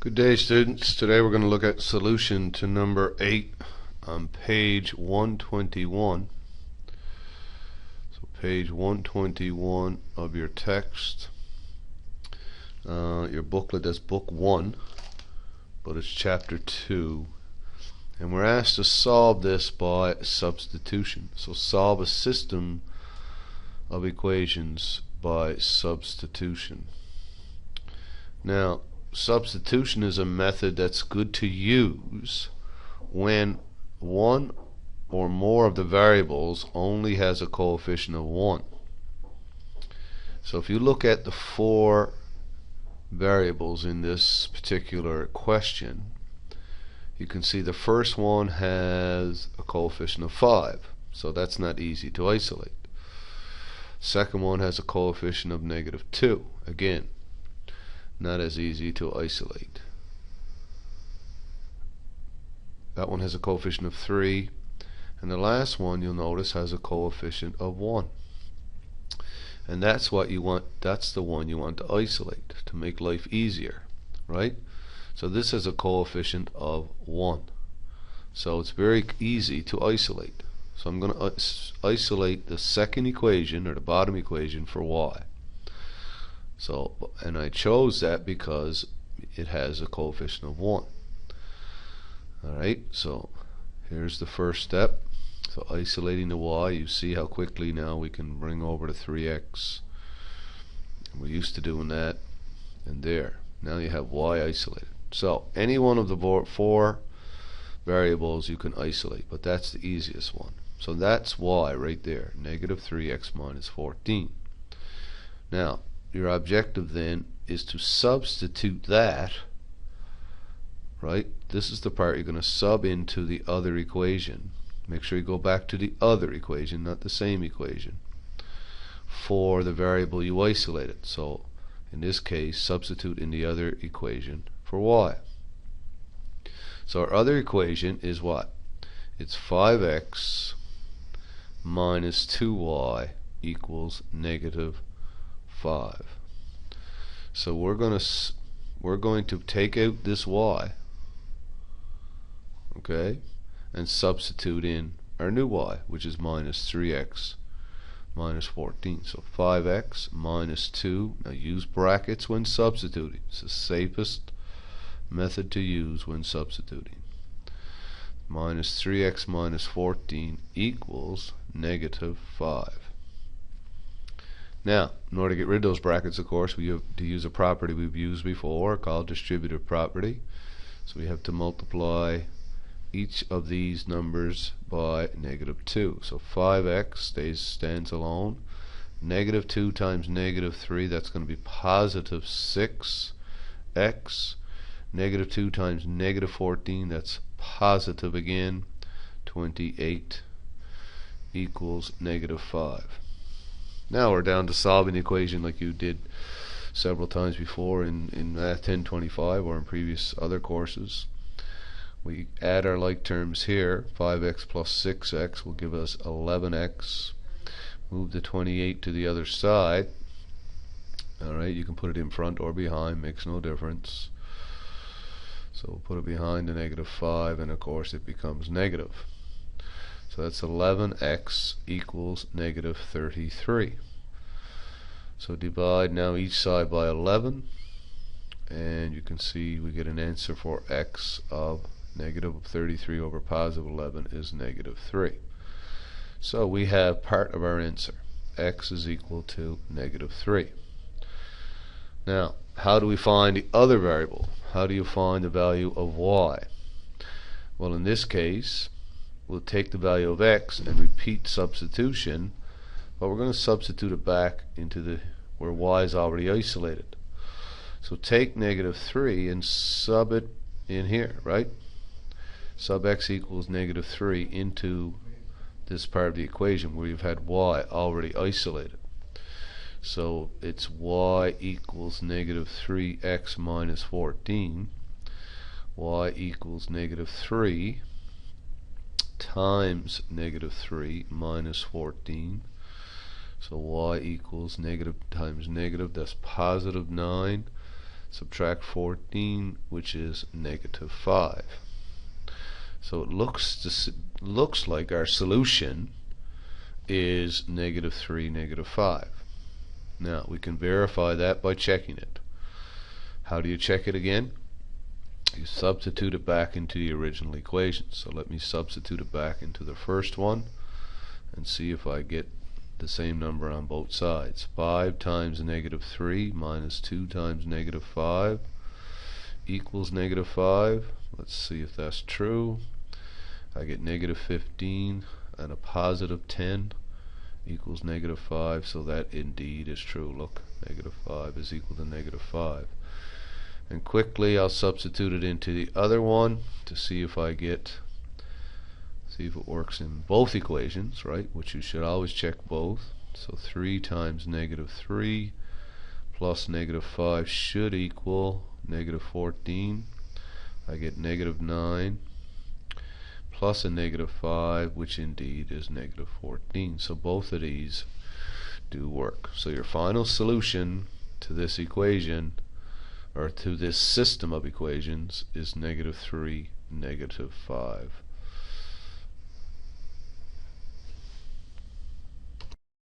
Good day, students. Today we're going to look at solution to number 8 on page 121. So page 121 of your text. Your booklet is book 1, but it's chapter 2. And we're asked to solve this by substitution. So solve a system of equations by substitution. Now, substitution is a method that's good to use when one or more of the variables only has a coefficient of 1. So if you look at the 4 variables in this particular question, you can see the first one has a coefficient of 5, so that's not easy to isolate. Second one has a coefficient of -2, again, not as easy to isolate. That one has a coefficient of 3, and the last one, you'll notice, has a coefficient of 1. And that's what you want, that's the one you want to isolate to make life easier, right? So this has a coefficient of 1. So it's very easy to isolate. So I'm going to isolate the second equation, or the bottom equation, for y. So, and I chose that because it has a coefficient of 1. Alright, so here's the first step. So isolating the y, you see how quickly now we can bring over the 3x. We're used to doing that. And there, now you have y isolated. So any one of the 4 variables you can isolate, but that's the easiest one. So that's y right there, -3x minus 14. Now, your objective then is to substitute that, right? This is the part you're going to sub into the other equation. Make sure you go back to the other equation, not the same equation, for the variable you isolated. So in this case, substitute in the other equation for y. So our other equation is what? It's 5x minus 2y equals -5. So we're going to take out this y, okay, and substitute in our new y, which is -3x minus 14. So 5x minus 2. Now use brackets when substituting. It's the safest method to use when substituting. -3x minus 14 equals -5. Now, in order to get rid of those brackets, of course, we have to use a property we've used before called distributive property. So we have to multiply each of these numbers by -2. So 5x stands alone. -2 times -3, that's going to be positive 6x. -2 times -14, that's positive again, 28, equals -5. Now we're down to solving the equation like you did several times before in Math 1025 or in previous other courses. We add our like terms here. 5x plus 6x will give us 11x. Move the 28 to the other side. Alright, you can put it in front or behind, makes no difference. So we'll put it behind the -5, and of course it becomes negative. So that's 11x equals -33. So divide now each side by 11, and you can see we get an answer for x of -33 over positive 11 is -3. So we have part of our answer. X is equal to -3. Now, how do we find the other variable? How do you find the value of y? Well, in this case, we'll take the value of x and repeat substitution, but we're going to substitute it back into where y is already isolated. So take -3 and sub it in here, right? Sub x equals -3 into this part of the equation where you've had y already isolated. So it's y equals -3x minus 14. Y equals -3 times -3 minus 14. So y equals negative times negative, that's positive 9. subtract 14, which is negative 5. So it looks like our solution is negative 3, negative 5. Now we can verify that by checking it. How do you check it again? You substitute it back into the original equation. So let me substitute it back into the first one and see if I get the same number on both sides. 5 times negative 3 minus 2 times negative 5 equals negative 5. Let's see if that's true. I get negative 15 and a positive 10 equals negative 5, so that indeed is true. Look, negative 5 is equal to negative 5. And quickly I'll substitute it into the other one to see if it works in both equations, right? Which you should always check both. So 3 times negative 3 plus negative 5 should equal negative 14. I get negative 9 plus a negative 5, which indeed is negative 14. So both of these do work. So your final solution to this equation, or to this system of equations, is negative 3, negative 5.